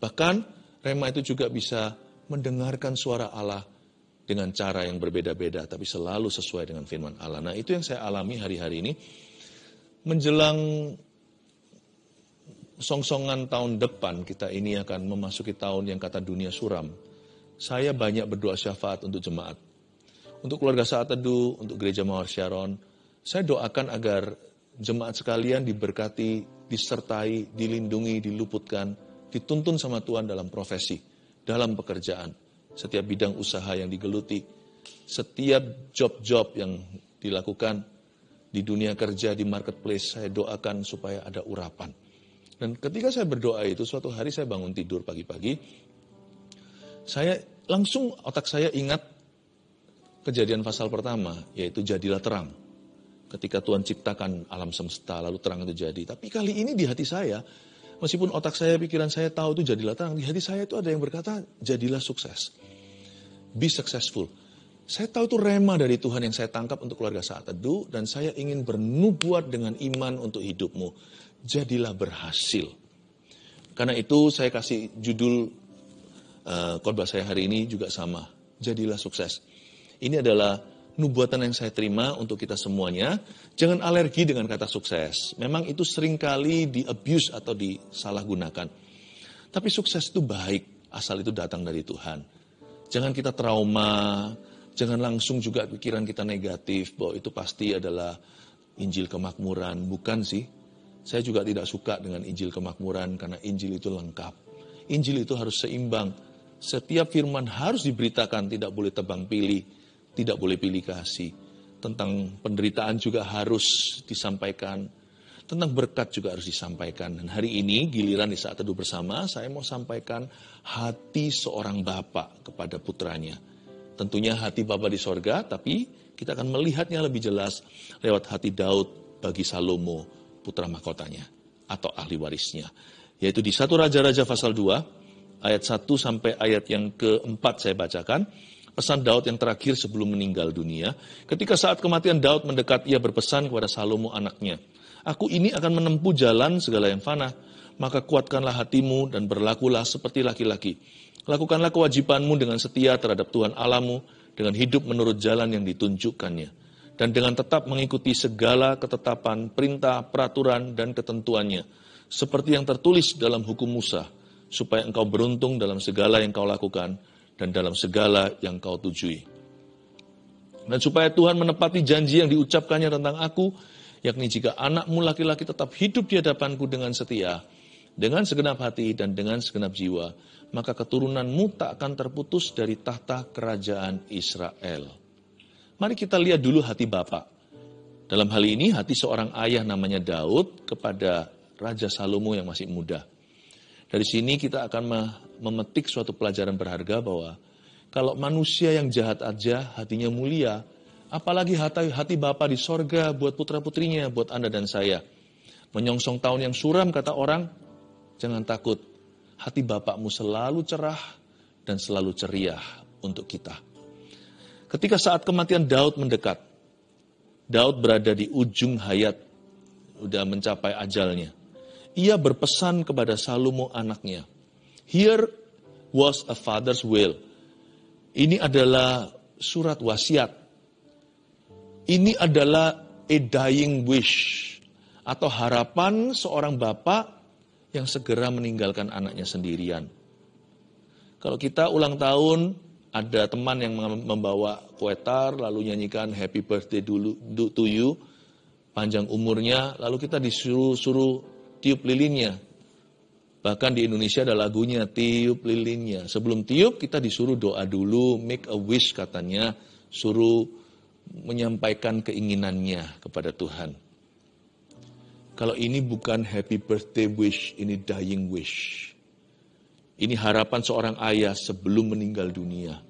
Bahkan rema itu juga bisa mendengarkan suara Allah dengan cara yang berbeda-beda, tapi selalu sesuai dengan firman Allah. Nah, itu yang saya alami hari-hari ini. Menjelang songsongan tahun depan, kita ini akan memasuki tahun yang kata dunia suram. Saya banyak berdoa syafaat untuk jemaat. Untuk keluarga Saat Teduh, untuk Gereja Mawar Sharon, saya doakan agar jemaat sekalian diberkati, disertai, dilindungi, diluputkan, dituntun sama Tuhan dalam profesi, dalam pekerjaan, setiap bidang usaha yang digeluti, setiap job-job yang dilakukan di dunia kerja, di marketplace, saya doakan supaya ada urapan. Dan ketika saya berdoa itu, suatu hari saya bangun tidur pagi-pagi, saya langsung otak saya ingat kejadian pasal pertama, yaitu jadilah terang. Ketika Tuhan ciptakan alam semesta, lalu terang itu jadi. Tapi kali ini di hati saya, meskipun otak saya, pikiran saya tahu itu jadilah terang, di hati saya itu ada yang berkata, jadilah sukses. Be successful. Saya tahu itu rema dari Tuhan yang saya tangkap untuk keluarga Saat Teduh, dan saya ingin bernubuat dengan iman untuk hidupmu. Jadilah berhasil. Karena itu saya kasih judul khotbah saya hari ini juga sama. Jadilah sukses. Ini adalah nubuatan yang saya terima untuk kita semuanya. Jangan alergi dengan kata sukses. Memang itu seringkali di-abuse atau disalahgunakan. Tapi sukses itu baik, asal itu datang dari Tuhan. Jangan kita trauma, jangan langsung juga pikiran kita negatif, bahwa itu pasti adalah Injil kemakmuran. Bukan sih. Saya juga tidak suka dengan Injil kemakmuran, karena Injil itu lengkap. Injil itu harus seimbang. Setiap firman harus diberitakan, tidak boleh tebang pilih, tidak boleh pilih kasih. Tentang penderitaan juga harus disampaikan. Tentang berkat juga harus disampaikan. Dan hari ini giliran di Saat Teduh bersama, saya mau sampaikan hati seorang bapak kepada putranya. Tentunya hati Bapa di sorga, tapi kita akan melihatnya lebih jelas lewat hati Daud bagi Salomo, putra mahkotanya atau ahli warisnya. Yaitu di 1 Raja-Raja pasal 2, ayat 1 sampai ayat yang keempat saya bacakan. Pesan Daud yang terakhir sebelum meninggal dunia. Ketika saat kematian Daud mendekat, ia berpesan kepada Salomo anaknya, aku ini akan menempuh jalan segala yang fana, maka kuatkanlah hatimu dan berlakulah seperti laki-laki. Lakukanlah kewajibanmu dengan setia terhadap Tuhan Allahmu, dengan hidup menurut jalan yang ditunjukkannya, dan dengan tetap mengikuti segala ketetapan, perintah, peraturan, dan ketentuannya, seperti yang tertulis dalam hukum Musa, supaya engkau beruntung dalam segala yang kau lakukan, dan dalam segala yang kau tujui. Dan supaya Tuhan menepati janji yang diucapkannya tentang aku, yakni jika anakmu laki-laki tetap hidup di hadapanku dengan setia, dengan segenap hati dan dengan segenap jiwa, maka keturunanmu tak akan terputus dari tahta kerajaan Israel. Mari kita lihat dulu hati Bapak. Dalam hal ini hati seorang ayah namanya Daud kepada Raja Salomo yang masih muda. Dari sini kita akan memetik suatu pelajaran berharga bahwa kalau manusia yang jahat aja hatinya mulia, apalagi hati Bapa di sorga buat putra-putrinya, buat Anda dan saya. Menyongsong tahun yang suram kata orang, jangan takut. Hati Bapakmu selalu cerah dan selalu ceria untuk kita. Ketika saat kematian Daud mendekat, Daud berada di ujung hayat, sudah mencapai ajalnya. Ia berpesan kepada Salomo anaknya, here was a father's will. Ini adalah surat wasiat. Ini adalah a dying wish, atau harapan seorang bapak yang segera meninggalkan anaknya sendirian. Kalau kita ulang tahun, ada teman yang membawa kue tar, lalu nyanyikan happy birthday to you, panjang umurnya, lalu kita disuruh tiup lilinnya. Bahkan di Indonesia ada lagunya, tiup lilinnya. Sebelum tiup, kita disuruh doa dulu, make a wish katanya, suruh menyampaikan keinginannya kepada Tuhan. Kalau ini bukan happy birthday wish, ini dying wish. Ini harapan seorang ayah sebelum meninggal dunia.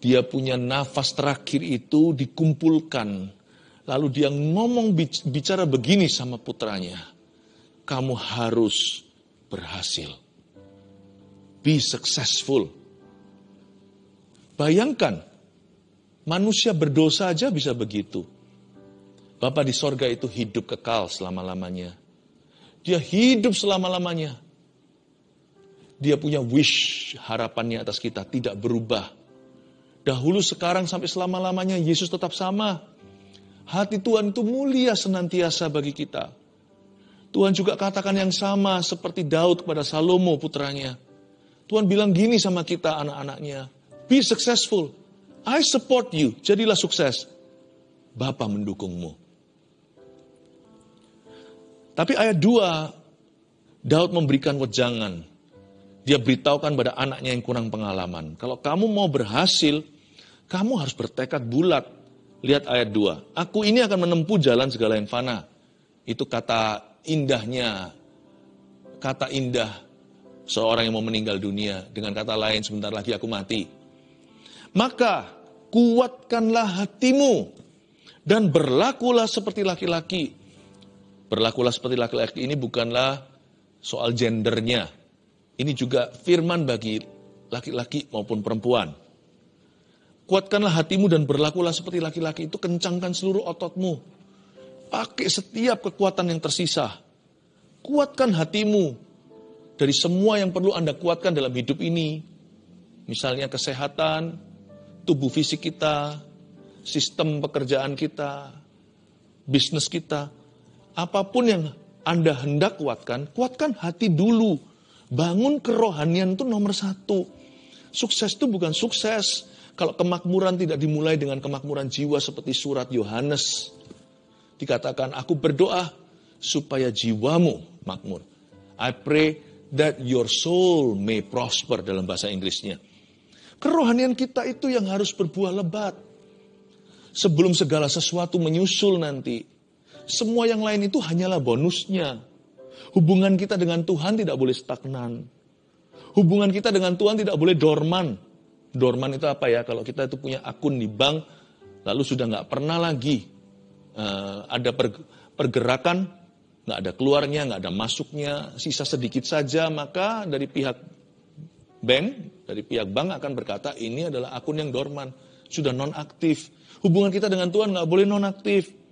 Dia punya nafas terakhir itu dikumpulkan. Lalu dia ngomong bicara begini sama putranya. Kamu harus berhasil. Be successful. Bayangkan, manusia berdosa aja bisa begitu. Bapa di sorga itu hidup kekal selama-lamanya. Dia hidup selama-lamanya. Dia punya wish, harapannya atas kita tidak berubah. Dahulu, sekarang, sampai selama-lamanya Yesus tetap sama. Hati Tuhan itu mulia senantiasa bagi kita. Tuhan juga katakan yang sama seperti Daud kepada Salomo putranya. Tuhan bilang gini sama kita anak-anaknya. Be successful. I support you. Jadilah sukses. Bapa mendukungmu. Tapi ayat 2, Daud memberikan wejangan. Dia beritahukan pada anaknya yang kurang pengalaman. Kalau kamu mau berhasil, kamu harus bertekad bulat. Lihat ayat 2. Aku ini akan menempuh jalan segala yang fana. Itu kata indahnya. Kata indah seorang yang mau meninggal dunia. Dengan kata lain, sebentar lagi aku mati. Maka kuatkanlah hatimu dan berlakulah seperti laki-laki. Berlakulah seperti laki-laki ini bukanlah soal gendernya. Ini juga firman bagi laki-laki maupun perempuan. Kuatkanlah hatimu dan berlakulah seperti laki-laki, itu kencangkan seluruh ototmu. Pakai setiap kekuatan yang tersisa. Kuatkan hatimu dari semua yang perlu Anda kuatkan dalam hidup ini. Misalnya kesehatan, tubuh fisik kita, sistem pekerjaan kita, bisnis kita. Apapun yang Anda hendak kuatkan, kuatkan hati dulu. Bangun kerohanian itu nomor 1. Sukses itu bukan sukses kalau kemakmuran tidak dimulai dengan kemakmuran jiwa seperti surat Yohanes. Dikatakan, aku berdoa supaya jiwamu makmur. I pray that your soul may prosper dalam bahasa Inggrisnya. Kerohanian kita itu yang harus berbuah lebat. Sebelum segala sesuatu menyusul nanti. Semua yang lain itu hanyalah bonusnya. Hubungan kita dengan Tuhan tidak boleh stagnan. Hubungan kita dengan Tuhan tidak boleh dorman. Dorman itu apa ya? Kalau kita itu punya akun di bank, lalu sudah nggak pernah lagi ada pergerakan, nggak ada keluarnya, nggak ada masuknya, sisa sedikit saja, maka dari pihak bank akan berkata ini adalah akun yang dorman, sudah non-aktif. Hubungan kita dengan Tuhan nggak boleh non-aktif.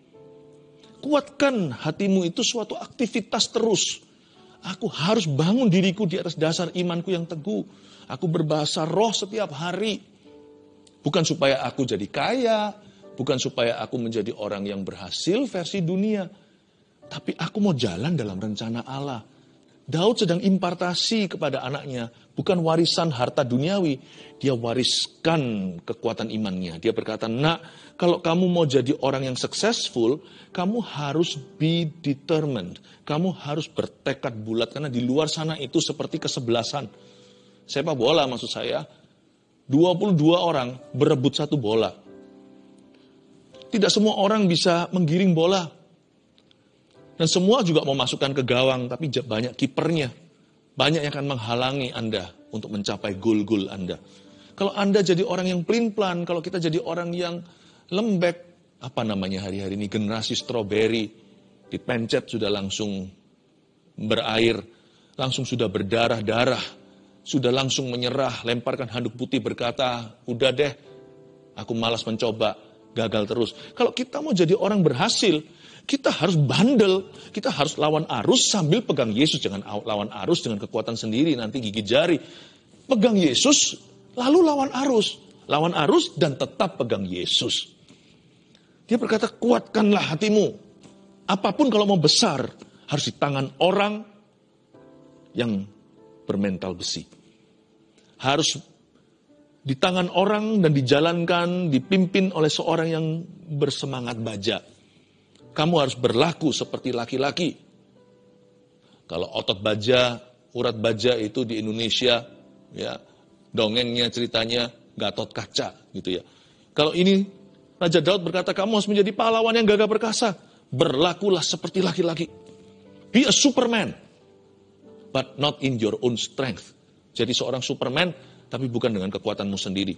Kuatkan hatimu itu suatu aktivitas terus. Aku harus bangun diriku di atas dasar imanku yang teguh. Aku berbahasa roh setiap hari. Bukan supaya aku jadi kaya, bukan supaya aku menjadi orang yang berhasil versi dunia. Tapi aku mau jalan dalam rencana Allah. Daud sedang impartasi kepada anaknya, bukan warisan harta duniawi. Dia wariskan kekuatan imannya. Dia berkata, nak, kalau kamu mau jadi orang yang successful, kamu harus be determined. Kamu harus bertekad bulat, karena di luar sana itu seperti kesebelasan. Sepak bola maksud saya, 22 orang berebut satu bola. Tidak semua orang bisa menggiring bola. Dan semua juga mau masukkan ke gawang, tapi banyak kipernya. Banyak yang akan menghalangi Anda untuk mencapai gol-gol Anda. Kalau Anda jadi orang yang pelin-pelan, kalau kita jadi orang yang lembek, apa namanya hari-hari ini, generasi strawberry, dipencet sudah langsung berair, langsung sudah berdarah-darah, sudah langsung menyerah, lemparkan handuk putih berkata, udah deh, aku malas mencoba, gagal terus. Kalau kita mau jadi orang berhasil, kita harus bandel, kita harus lawan arus sambil pegang Yesus. Jangan lawan arus dengan kekuatan sendiri, nanti gigit jari. Pegang Yesus, lalu lawan arus. Lawan arus dan tetap pegang Yesus. Dia berkata, kuatkanlah hatimu. Apapun kalau mau besar, harus di tangan orang yang bermental besi. Harus di tangan orang dan dijalankan, dipimpin oleh seorang yang bersemangat baja. Kamu harus berlaku seperti laki-laki. Kalau otot baja, urat baja itu di Indonesia, ya dongengnya ceritanya Gatot Kaca, gitu ya. Kalau ini Raja Daud berkata, kamu harus menjadi pahlawan yang gagah perkasa. Berlakulah seperti laki-laki. Be a Superman, but not in your own strength. Jadi seorang Superman, tapi bukan dengan kekuatanmu sendiri.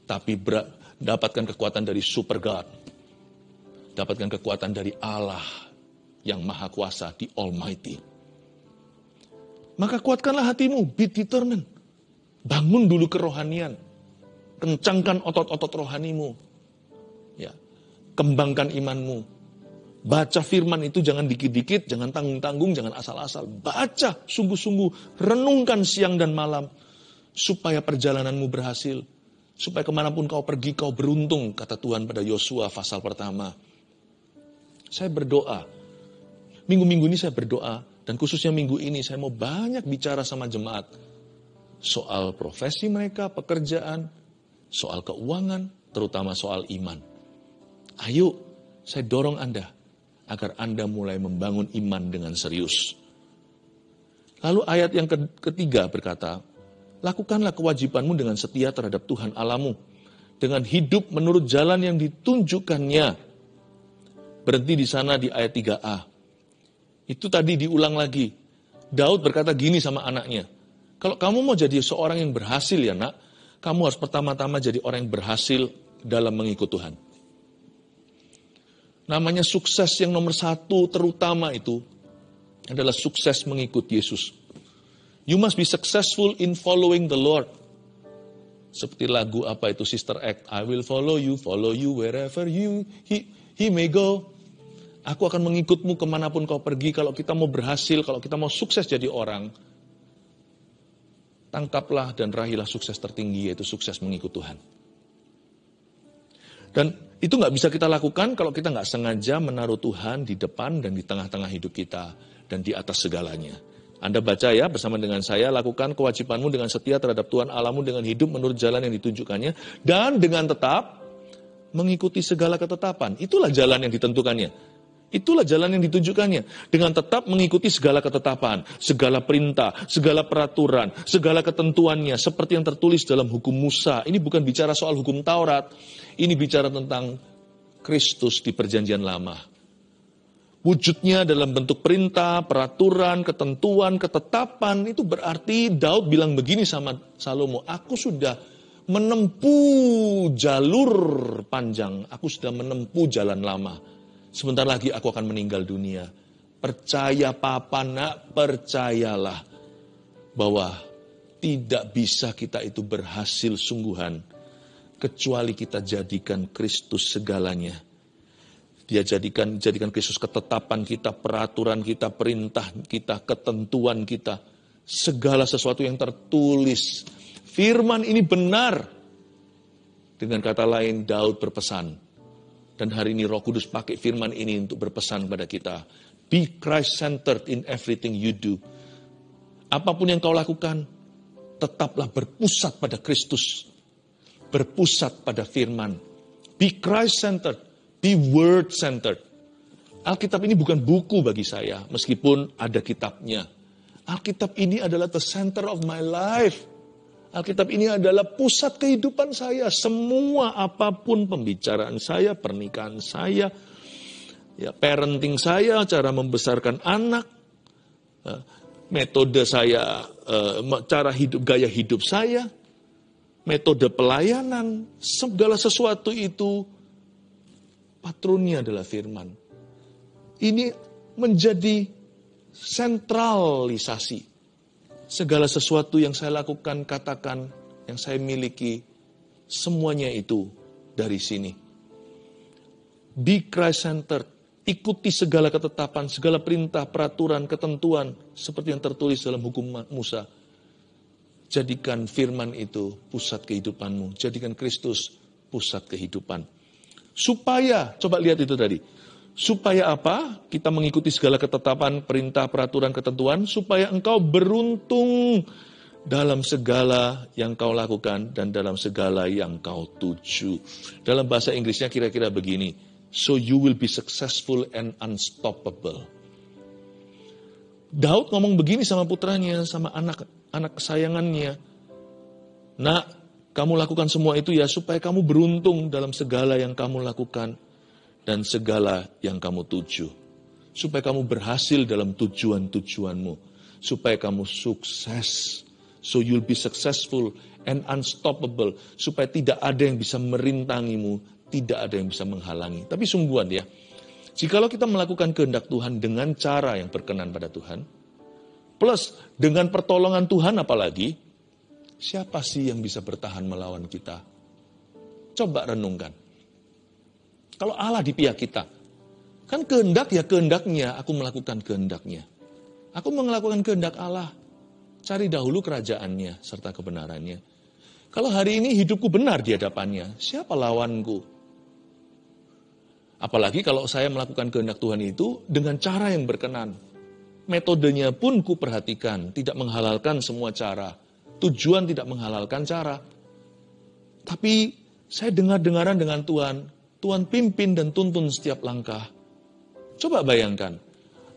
Tapi dapatkan kekuatan dari Super God. Dapatkan kekuatan dari Allah yang Maha Kuasa, the Almighty. Maka kuatkanlah hatimu, be determined. Bangun dulu kerohanian. Kencangkan otot-otot rohanimu. Ya. Kembangkan imanmu. Baca firman itu jangan dikit-dikit, jangan tanggung-tanggung, jangan asal-asal. Baca sungguh-sungguh, renungkan siang dan malam. Supaya perjalananmu berhasil. Supaya kemanapun kau pergi, kau beruntung, kata Tuhan pada Yosua pasal pertama. Saya berdoa. Minggu-minggu ini saya berdoa. Dan khususnya minggu ini saya mau banyak bicara sama jemaat. Soal profesi mereka, pekerjaan, soal keuangan, terutama soal iman. Ayo, saya dorong Anda agar Anda mulai membangun iman dengan serius. Lalu ayat yang ketiga berkata, lakukanlah kewajibanmu dengan setia terhadap Tuhan Allahmu, dengan hidup menurut jalan yang ditunjukkannya. Berhenti di sana di ayat 3a. Itu tadi diulang lagi. Daud berkata gini sama anaknya, kalau kamu mau jadi seorang yang berhasil ya nak, kamu harus pertama-tama jadi orang yang berhasil dalam mengikut Tuhan. Namanya sukses yang nomor satu terutama itu adalah sukses mengikut Yesus. You must be successful in following the Lord. Seperti lagu apa itu Sister Act, I will follow you wherever he may go. Aku akan mengikutmu kemanapun kau pergi. Kalau kita mau berhasil, kalau kita mau sukses jadi orang, tangkaplah dan raihlah sukses tertinggi, yaitu sukses mengikut Tuhan. Dan itu nggak bisa kita lakukan kalau kita nggak sengaja menaruh Tuhan di depan dan di tengah-tengah hidup kita dan di atas segalanya. Anda baca ya bersama dengan saya, lakukan kewajibanmu dengan setia terhadap Tuhan Allahmu dengan hidup menurut jalan yang ditunjukkannya dan dengan tetap mengikuti segala ketetapan. Itulah jalan yang ditentukannya. Itulah jalan yang ditunjukkannya. Dengan tetap mengikuti segala ketetapan, segala perintah, segala peraturan, segala ketentuannya seperti yang tertulis dalam hukum Musa. Ini bukan bicara soal hukum Taurat. Ini bicara tentang Kristus di perjanjian lama. Wujudnya dalam bentuk perintah, peraturan, ketentuan, ketetapan. Itu berarti Daud bilang begini sama Salomo, aku sudah menempuh jalur panjang. Aku sudah menempuh jalan lama. Sebentar lagi aku akan meninggal dunia. Percaya papa nak, percayalah bahwa tidak bisa kita itu berhasil sungguhan kecuali kita jadikan Kristus segalanya. Dia jadikan Kristus ketetapan kita, peraturan kita, perintah kita, ketentuan kita. Segala sesuatu yang tertulis. Firman ini benar. Dengan kata lain, Daud berpesan. Dan hari ini Roh Kudus pakai firman ini untuk berpesan kepada kita. Be Christ-centered in everything you do. Apapun yang kau lakukan, tetaplah berpusat pada Kristus. Berpusat pada firman. Be Christ-centered. Be word-centered. Alkitab ini bukan buku bagi saya, meskipun ada kitabnya. Alkitab ini adalah the center of my life. Alkitab ini adalah pusat kehidupan saya. Semua apapun pembicaraan saya, pernikahan saya, ya, parenting saya, cara membesarkan anak, metode saya, cara hidup, gaya hidup saya, metode pelayanan, segala sesuatu itu patronnya adalah firman. Ini menjadi sentralisasi. Segala sesuatu yang saya lakukan, katakan, yang saya miliki, semuanya itu dari sini. Be Christ-centered. Ikuti segala ketetapan, segala perintah, peraturan, ketentuan, seperti yang tertulis dalam hukum Musa. Jadikan firman itu pusat kehidupanmu. Jadikan Kristus pusat kehidupan. Supaya, coba lihat itu tadi. Supaya apa? Kita mengikuti segala ketetapan, perintah, peraturan, ketentuan. Supaya engkau beruntung dalam segala yang kau lakukan dan dalam segala yang kau tuju. Dalam bahasa Inggrisnya kira-kira begini. So you will be successful and unstoppable. Daud ngomong begini sama putranya, sama anak kesayangannya. Nak, kamu lakukan semua itu ya supaya kamu beruntung dalam segala yang kamu lakukan dan segala yang kamu tuju. Supaya kamu berhasil dalam tujuan-tujuanmu. Supaya kamu sukses. So you'll be successful and unstoppable. Supaya tidak ada yang bisa merintangimu, tidak ada yang bisa menghalangi. Tapi sungguhan ya, jikalau kita melakukan kehendak Tuhan dengan cara yang berkenan pada Tuhan, plus dengan pertolongan Tuhan apalagi, siapa sih yang bisa bertahan melawan kita? Coba renungkan. Kalau Allah di pihak kita, Kan kehendak ya kehendaknya, aku melakukan kehendaknya. Aku melakukan kehendak Allah. Cari dahulu kerajaannya serta kebenarannya. Kalau hari ini hidupku benar di hadapannya, siapa lawanku? Apalagi kalau saya melakukan kehendak Tuhan itu dengan cara yang berkenan. Metodenya pun ku perhatikan, tidak menghalalkan semua cara. Tujuan tidak menghalalkan cara. Tapi saya dengar-dengaran dengan Tuhan. Tuhan pimpin dan tuntun setiap langkah. Coba bayangkan,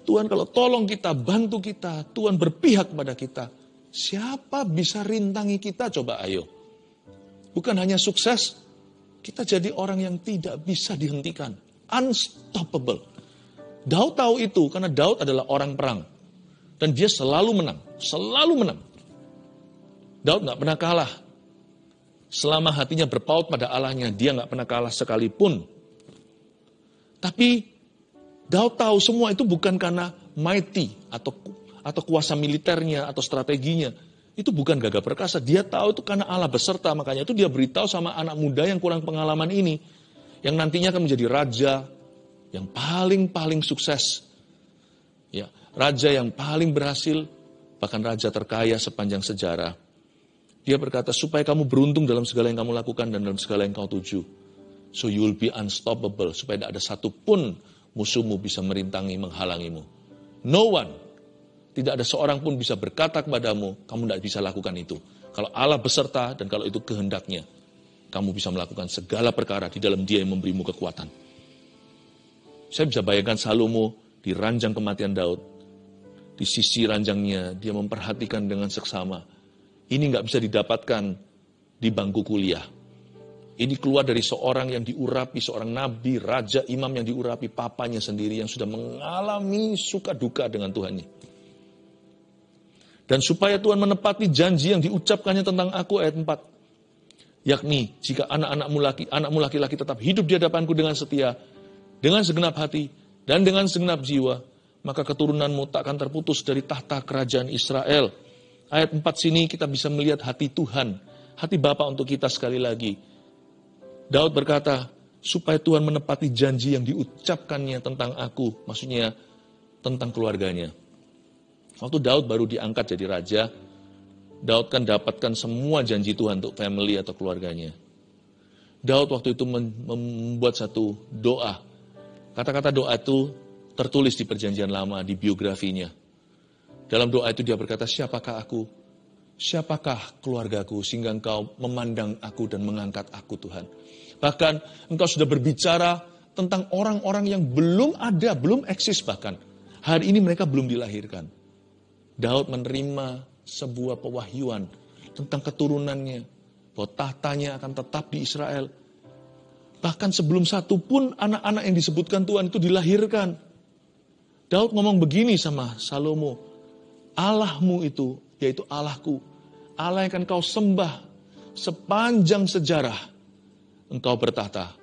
Tuhan kalau tolong kita, bantu kita, Tuhan berpihak kepada kita, siapa bisa rintangi kita? Coba ayo. Bukan hanya sukses, kita jadi orang yang tidak bisa dihentikan. Unstoppable. Daud tahu itu karena Daud adalah orang perang. Dan dia selalu menang. Selalu menang. Daud gak pernah kalah. Selama hatinya berpaut pada Allahnya, dia gak pernah kalah sekalipun. Tapi Daud tahu semua itu bukan karena mighty atau kuasa militernya atau strateginya. Itu bukan gagah perkasa. Dia tahu itu karena Allah beserta. Makanya itu dia beritahu sama anak muda yang kurang pengalaman ini. Yang nantinya akan menjadi raja yang paling sukses. Ya, raja yang paling berhasil, bahkan raja terkaya sepanjang sejarah. Dia berkata, supaya kamu beruntung dalam segala yang kamu lakukan dan dalam segala yang kau tuju. So you will be unstoppable. Supaya tidak ada satupun musuhmu bisa merintangi, menghalangimu. No one. Tidak ada seorang pun bisa berkata kepadamu, kamu tidak bisa lakukan itu. Kalau Allah beserta dan kalau itu kehendaknya, kamu bisa melakukan segala perkara di dalam Dia yang memberimu kekuatan. Saya bisa bayangkan Salomo di ranjang kematian Daud. Di sisi ranjangnya, dia memperhatikan dengan seksama. Ini nggak bisa didapatkan di bangku kuliah. Ini keluar dari seorang yang diurapi, seorang nabi, raja, imam yang diurapi, papanya sendiri yang sudah mengalami suka duka dengan Tuhannya. Dan supaya Tuhan menepati janji yang diucapkannya tentang aku, ayat 4. Yakni, jika anakmu laki-laki tetap hidup di hadapanku dengan setia, dengan segenap hati, dan dengan segenap jiwa, maka keturunanmu tak akan terputus dari tahta kerajaan Israel. Ayat 4 sini kita bisa melihat hati Tuhan, hati Bapa untuk kita sekali lagi. Daud berkata, supaya Tuhan menepati janji yang diucapkannya tentang aku, maksudnya tentang keluarganya. Waktu Daud baru diangkat jadi raja, Daud kan dapatkan semua janji Tuhan untuk family atau keluarganya. Daud waktu itu membuat satu doa. Kata-kata doa itu tertulis di perjanjian lama, di biografinya. Dalam doa itu dia berkata, siapakah aku? Siapakah keluargaku sehingga engkau memandang aku dan mengangkat aku Tuhan. Bahkan engkau sudah berbicara tentang orang-orang yang belum ada, belum eksis bahkan. Hari ini mereka belum dilahirkan. Daud menerima sebuah pewahyuan tentang keturunannya. Bahwa tahtanya akan tetap di Israel. Bahkan sebelum satu pun anak-anak yang disebutkan Tuhan itu dilahirkan. Daud ngomong begini sama Salomo. Allahmu itu, yaitu Allahku. Allah yang akan kau sembah sepanjang sejarah. Engkau bertahta.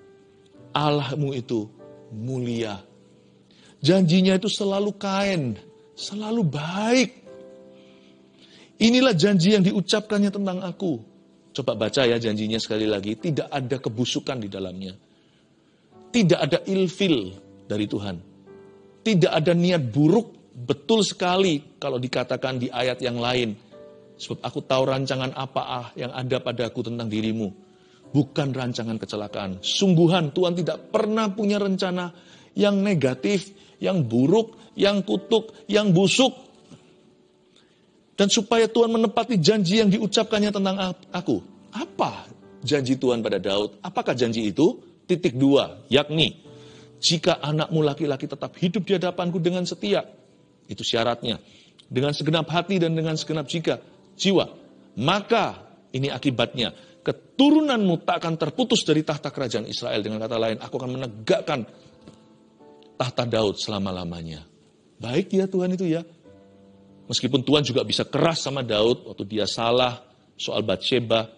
Allahmu itu mulia. Janjinya itu selalu kain, selalu baik. Inilah janji yang diucapkannya tentang aku. Coba baca ya janjinya sekali lagi. Tidak ada kebusukan di dalamnya. Tidak ada ilfil dari Tuhan. Tidak ada niat buruk. Betul sekali kalau dikatakan di ayat yang lain. Sebab aku tahu rancangan apa yang ada padaku tentang dirimu. Bukan rancangan kecelakaan. Sungguhan Tuhan tidak pernah punya rencana yang negatif, yang buruk, yang kutuk, yang busuk. Dan supaya Tuhan menepati janji yang diucapkannya tentang aku. Apa janji Tuhan pada Daud? Apakah janji itu? Titik 2, yakni jika anakmu laki-laki tetap hidup di hadapanku dengan setia. Itu syaratnya. Dengan segenap hati dan dengan segenap jiwa. Maka ini akibatnya. Keturunanmu tak akan terputus dari tahta kerajaan Israel. Dengan kata lain, aku akan menegakkan tahta Daud selama-lamanya. Baik ya Tuhan itu ya. Meskipun Tuhan juga bisa keras sama Daud waktu dia salah soal Batsheba.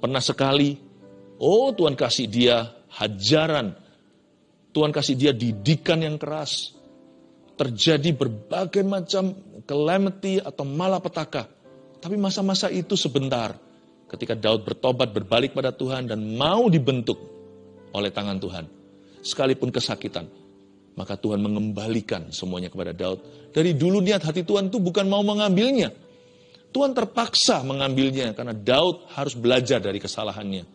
Pernah sekali, Tuhan kasih dia hajaran. Tuhan kasih dia didikan yang keras. Terjadi berbagai macam calamity atau malapetaka. Tapi masa-masa itu sebentar. Ketika Daud bertobat, berbalik pada Tuhan dan mau dibentuk oleh tangan Tuhan. Sekalipun kesakitan. Maka Tuhan mengembalikan semuanya kepada Daud. Dari dulu niat hati Tuhan itu bukan mau mengambilnya. Tuhan terpaksa mengambilnya karena Daud harus belajar dari kesalahannya.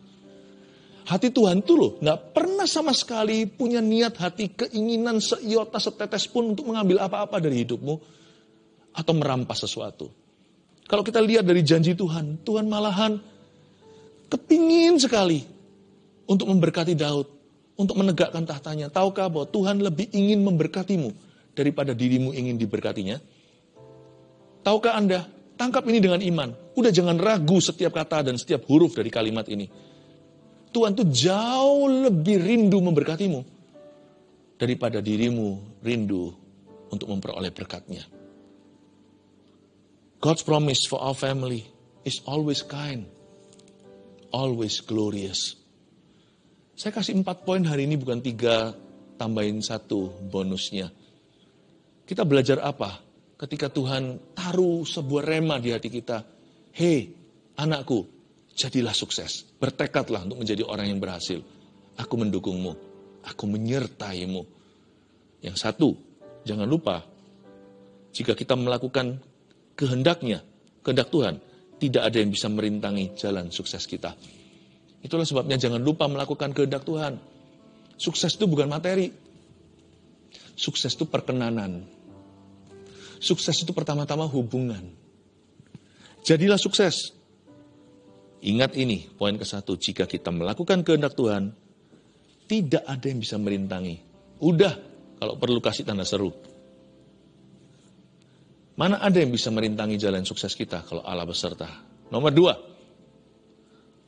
Hati Tuhan itu loh, gak pernah sama sekali punya niat hati, keinginan seiota setetes pun untuk mengambil apa-apa dari hidupmu. Atau merampas sesuatu. Kalau kita lihat dari janji Tuhan, Tuhan malahan kepingin sekali untuk memberkati Daud. Untuk menegakkan tahtanya. Tahukah bahwa Tuhan lebih ingin memberkatimu daripada dirimu ingin diberkatinya? Tahukah Anda? Tangkap ini dengan iman. Udah jangan ragu setiap kata dan setiap huruf dari kalimat ini. Tuhan tuh jauh lebih rindu memberkatimu daripada dirimu rindu untuk memperoleh berkatnya. God's promise for our family is always kind, always glorious. Saya kasih 4 poin hari ini, bukan 3, tambahin 1 bonusnya. Kita belajar apa? Ketika Tuhan taruh sebuah rema di hati kita. Hei, anakku, jadilah sukses. Bertekadlah untuk menjadi orang yang berhasil. Aku mendukungmu. Aku menyertaimu. Yang 1, jangan lupa. Jika kita melakukan kehendaknya, kehendak Tuhan, tidak ada yang bisa merintangi jalan sukses kita. Itulah sebabnya jangan lupa melakukan kehendak Tuhan. Sukses itu bukan materi. Sukses itu perkenanan. Sukses itu pertama-tama hubungan. Jadilah sukses. Ingat ini, poin ke-1. Jika kita melakukan kehendak Tuhan, tidak ada yang bisa merintangi. Udah, kalau perlu kasih tanda seru. Mana ada yang bisa merintangi jalan sukses kita kalau Allah beserta? Nomor 2.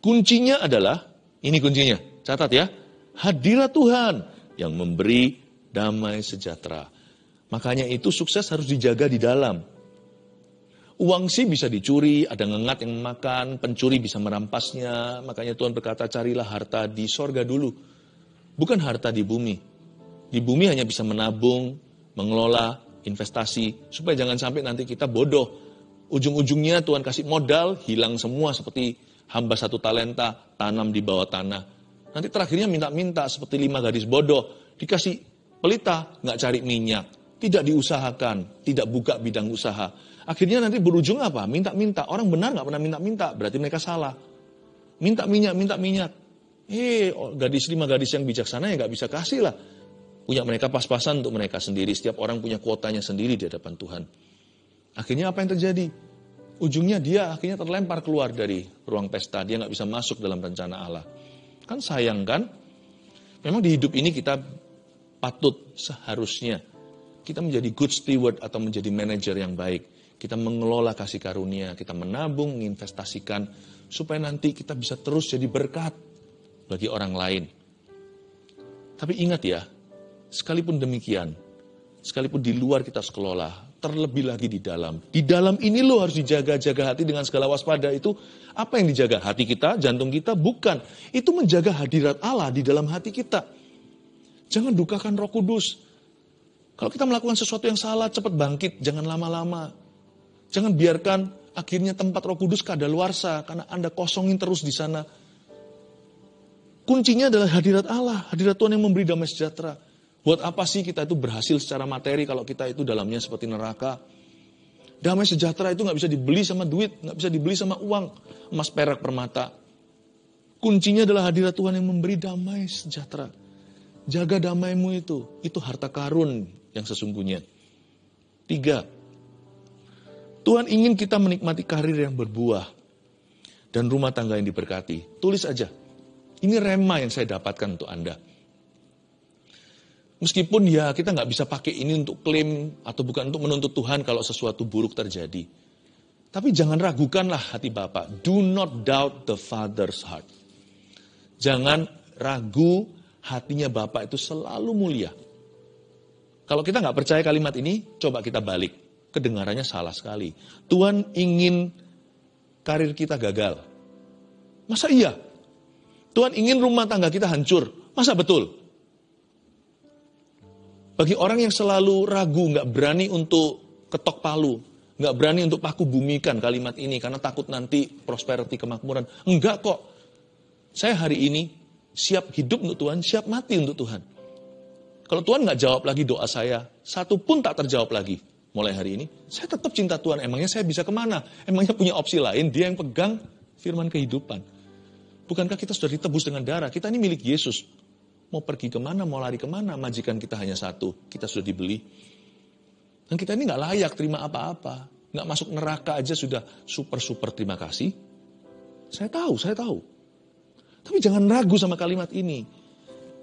Kuncinya adalah, ini kuncinya, catat ya, hadirat Tuhan yang memberi damai sejahtera. Makanya itu sukses harus dijaga di dalam. Uang sih bisa dicuri, ada ngengat yang memakan, pencuri bisa merampasnya. Makanya Tuhan berkata, carilah harta di sorga dulu. Bukan harta di bumi. Di bumi hanya bisa menabung, mengelola, investasi, supaya jangan sampai nanti kita bodoh. Ujung-ujungnya Tuhan kasih modal, hilang semua seperti hamba 1 talenta, tanam di bawah tanah. Nanti terakhirnya minta-minta seperti 5 gadis bodoh. Dikasih pelita, nggak cari minyak. Tidak diusahakan, tidak buka bidang usaha. Akhirnya nanti berujung apa? Minta-minta. Orang benar nggak pernah minta-minta, berarti mereka salah. Minta minyak. Gadis 5 gadis yang bijaksana ya nggak bisa kasih lah. Punya mereka pas-pasan untuk mereka sendiri. Setiap orang punya kuotanya sendiri di hadapan Tuhan. Akhirnya apa yang terjadi? Ujungnya dia akhirnya terlempar keluar dari ruang pesta. Dia nggak bisa masuk dalam rencana Allah. Kan sayang kan? Memang di hidup ini kita patut seharusnya kita menjadi good steward atau menjadi manajer yang baik. Kita mengelola kasih karunia, kita menabung, menginvestasikan, supaya nanti kita bisa terus jadi berkat bagi orang lain. Tapi ingat ya, sekalipun demikian, sekalipun di luar kita harus kelola, terlebih lagi di dalam. Di dalam ini lo harus dijaga-jaga hati dengan segala waspada. Itu apa yang dijaga? Hati kita, jantung kita? Bukan. Itu menjaga hadirat Allah di dalam hati kita. Jangan dukakan Roh Kudus. Kalau kita melakukan sesuatu yang salah, cepat bangkit. Jangan lama-lama. Jangan biarkan akhirnya tempat Roh Kudus kadaluarsa karena Anda kosongin terus di sana. Kuncinya adalah hadirat Allah. Hadirat Tuhan yang memberi damai sejahtera. Buat apa sih kita itu berhasil secara materi kalau kita itu dalamnya seperti neraka? Damai sejahtera itu gak bisa dibeli sama duit, gak bisa dibeli sama uang, emas, perak, permata. Kuncinya adalah hadirat Tuhan yang memberi damai sejahtera. Jaga damaimu itu harta karun yang sesungguhnya. 3, Tuhan ingin kita menikmati karir yang berbuah dan rumah tangga yang diberkati. Tulis aja, ini rema yang saya dapatkan untuk Anda. Meskipun ya kita nggak bisa pakai ini untuk klaim atau bukan untuk menuntut Tuhan kalau sesuatu buruk terjadi. Tapi jangan ragukanlah hati Bapak. Do not doubt the Father's heart. Jangan ragu, hatinya Bapak itu selalu mulia. Kalau kita nggak percaya kalimat ini, coba kita balik. Kedengarannya salah sekali. Tuhan ingin karir kita gagal. Masa iya? Tuhan ingin rumah tangga kita hancur. Masa betul? Bagi orang yang selalu ragu, nggak berani untuk ketok palu, nggak berani untuk paku bumikan kalimat ini karena takut nanti prosperity, kemakmuran. Enggak kok. Saya hari ini siap hidup untuk Tuhan, siap mati untuk Tuhan. Kalau Tuhan nggak jawab lagi doa saya, satu pun tak terjawab lagi mulai hari ini, saya tetap cinta Tuhan. Emangnya saya bisa kemana? Emangnya punya opsi lain? Dia yang pegang firman kehidupan. Bukankah kita sudah ditebus dengan darah? Kita ini milik Yesus. Mau pergi kemana, mau lari kemana, majikan kita hanya satu. Kita sudah dibeli. Dan kita ini nggak layak terima apa-apa. Nggak masuk neraka aja sudah super terima kasih. Saya tahu. Tapi jangan ragu sama kalimat ini.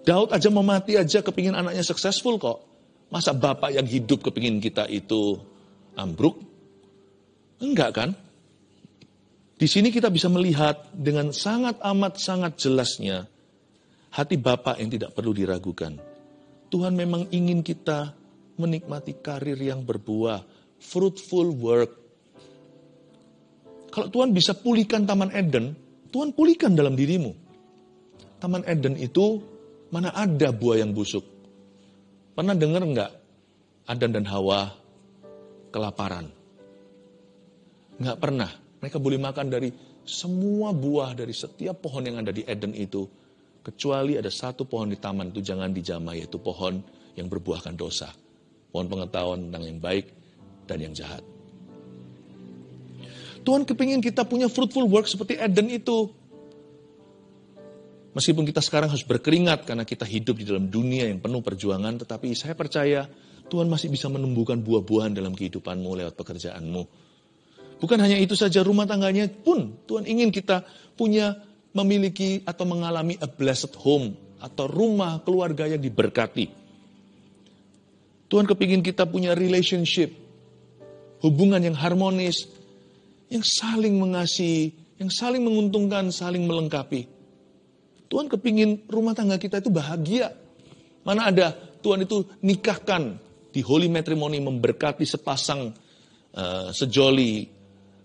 Daud aja mau mati aja kepingin anaknya successful kok. Masa bapak yang hidup kepingin kita itu ambruk? Enggak kan? Di sini kita bisa melihat dengan sangat jelasnya hati bapak yang tidak perlu diragukan. Tuhan memang ingin kita menikmati karir yang berbuah, fruitful work. Kalau Tuhan bisa pulihkan Taman Eden, Tuhan pulihkan dalam dirimu. Taman Eden itu mana ada buah yang busuk. Pernah dengar enggak Adan dan Hawa kelaparan? Enggak pernah. Mereka boleh makan dari semua buah dari setiap pohon yang ada di Eden itu. Kecuali ada satu pohon di taman itu jangan dijamah, yaitu pohon yang berbuahkan dosa. Pohon pengetahuan tentang yang baik dan yang jahat. Tuhan kepingin kita punya fruitful work seperti Eden itu. Meskipun kita sekarang harus berkeringat karena kita hidup di dalam dunia yang penuh perjuangan, tetapi saya percaya Tuhan masih bisa menumbuhkan buah-buahan dalam kehidupanmu lewat pekerjaanmu. Bukan hanya itu saja, rumah tangganya pun Tuhan ingin kita memiliki atau mengalami a blessed home atau rumah keluarga yang diberkati. Tuhan kepingin kita punya relationship, hubungan yang harmonis, yang saling mengasihi, yang saling menguntungkan, saling melengkapi. Tuhan kepingin rumah tangga kita itu bahagia. Mana ada Tuhan itu nikahkan di holy matrimony, memberkati sepasang sejoli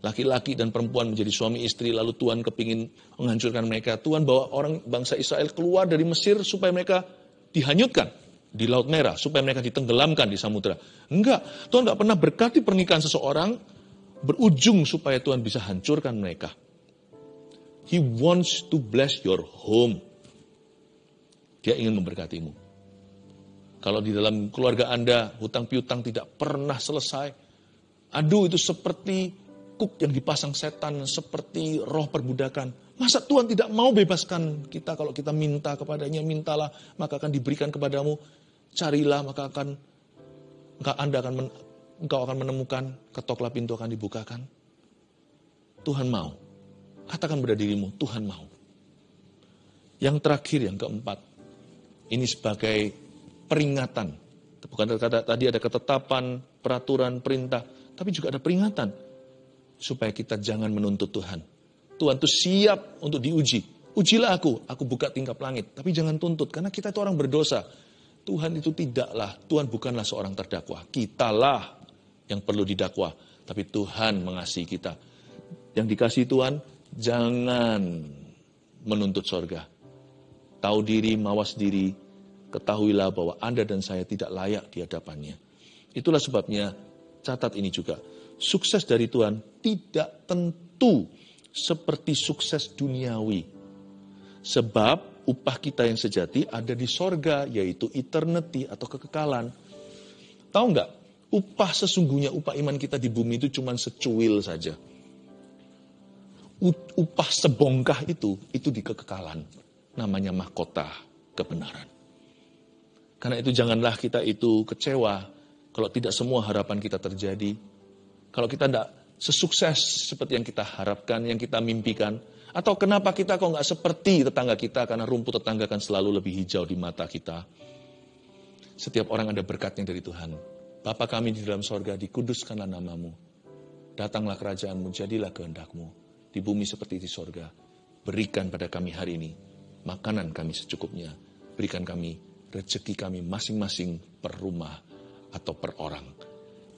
laki-laki dan perempuan menjadi suami istri, lalu Tuhan kepingin menghancurkan mereka. Tuhan bawa orang bangsa Israel keluar dari Mesir supaya mereka dihanyutkan di Laut Merah, supaya mereka ditenggelamkan di samudera. Enggak, Tuhan enggak pernah berkati pernikahan seseorang berujung supaya Tuhan bisa hancurkan mereka. He wants to bless your home. Dia ingin memberkatimu. Kalau di dalam keluarga Anda hutang piutang tidak pernah selesai, aduh itu seperti kuk yang dipasang setan, seperti roh perbudakan. Masa Tuhan tidak mau bebaskan kita kalau kita minta kepadanya? Mintalah, maka akan diberikan kepadamu. Carilah, maka engkau akan menemukan. Ketoklah, pintu akan dibukakan. Tuhan mau. Katakan pada dirimu, Tuhan mau. Yang terakhir, yang keempat, ini sebagai peringatan. Bukan kata tadi ada ketetapan, peraturan, perintah, tapi juga ada peringatan supaya kita jangan menuntut Tuhan. Tuhan itu siap untuk diuji. Ujilah aku buka tingkap langit, tapi jangan tuntut karena kita itu orang berdosa. Tuhan itu Tuhan bukanlah seorang terdakwa. Kitalah yang perlu didakwa, tapi Tuhan mengasihi kita. Yang dikasihi Tuhan, jangan menuntut sorga. Tahu diri, mawas diri, ketahuilah bahwa Anda dan saya tidak layak di hadapannya. Itulah sebabnya catat ini juga. Sukses dari Tuhan tidak tentu seperti sukses duniawi. Sebab upah kita yang sejati ada di sorga, yaitu eternity atau kekekalan. Tahu nggak? Upah sesungguhnya, upah iman kita di bumi itu cuma secuil saja. Upah sebongkah itu di kekekalan. Namanya mahkota kebenaran. Karena itu janganlah kita itu kecewa kalau tidak semua harapan kita terjadi. Kalau kita tidak sesukses seperti yang kita harapkan, yang kita mimpikan. Atau kenapa kita kok nggak seperti tetangga kita, karena rumput tetangga kan selalu lebih hijau di mata kita. Setiap orang ada berkatnya dari Tuhan. Bapa kami di dalam sorga, dikuduskanlah namamu. Datanglah kerajaanmu, jadilah kehendakmu. Di bumi seperti di sorga. Berikan pada kami hari ini makanan kami secukupnya. Berikan kami rezeki kami masing-masing per rumah atau per orang.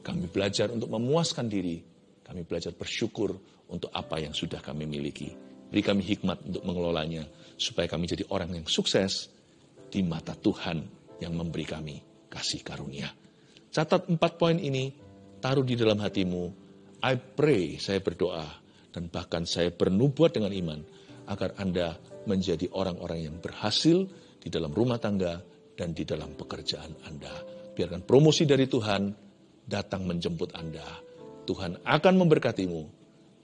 Kami belajar untuk memuaskan diri. Kami belajar bersyukur untuk apa yang sudah kami miliki. Beri kami hikmat untuk mengelolanya. Supaya kami jadi orang yang sukses di mata Tuhan yang memberi kami kasih karunia. Catat 4 poin ini, taruh di dalam hatimu. I pray, saya berdoa. Dan bahkan saya bernubuat dengan iman. Agar Anda menjadi orang-orang yang berhasil di dalam rumah tangga, dan di dalam pekerjaan Anda. Biarkan promosi dari Tuhan datang menjemput Anda. Tuhan akan memberkatimu.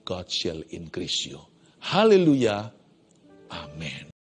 God shall increase you. Haleluya. Amin.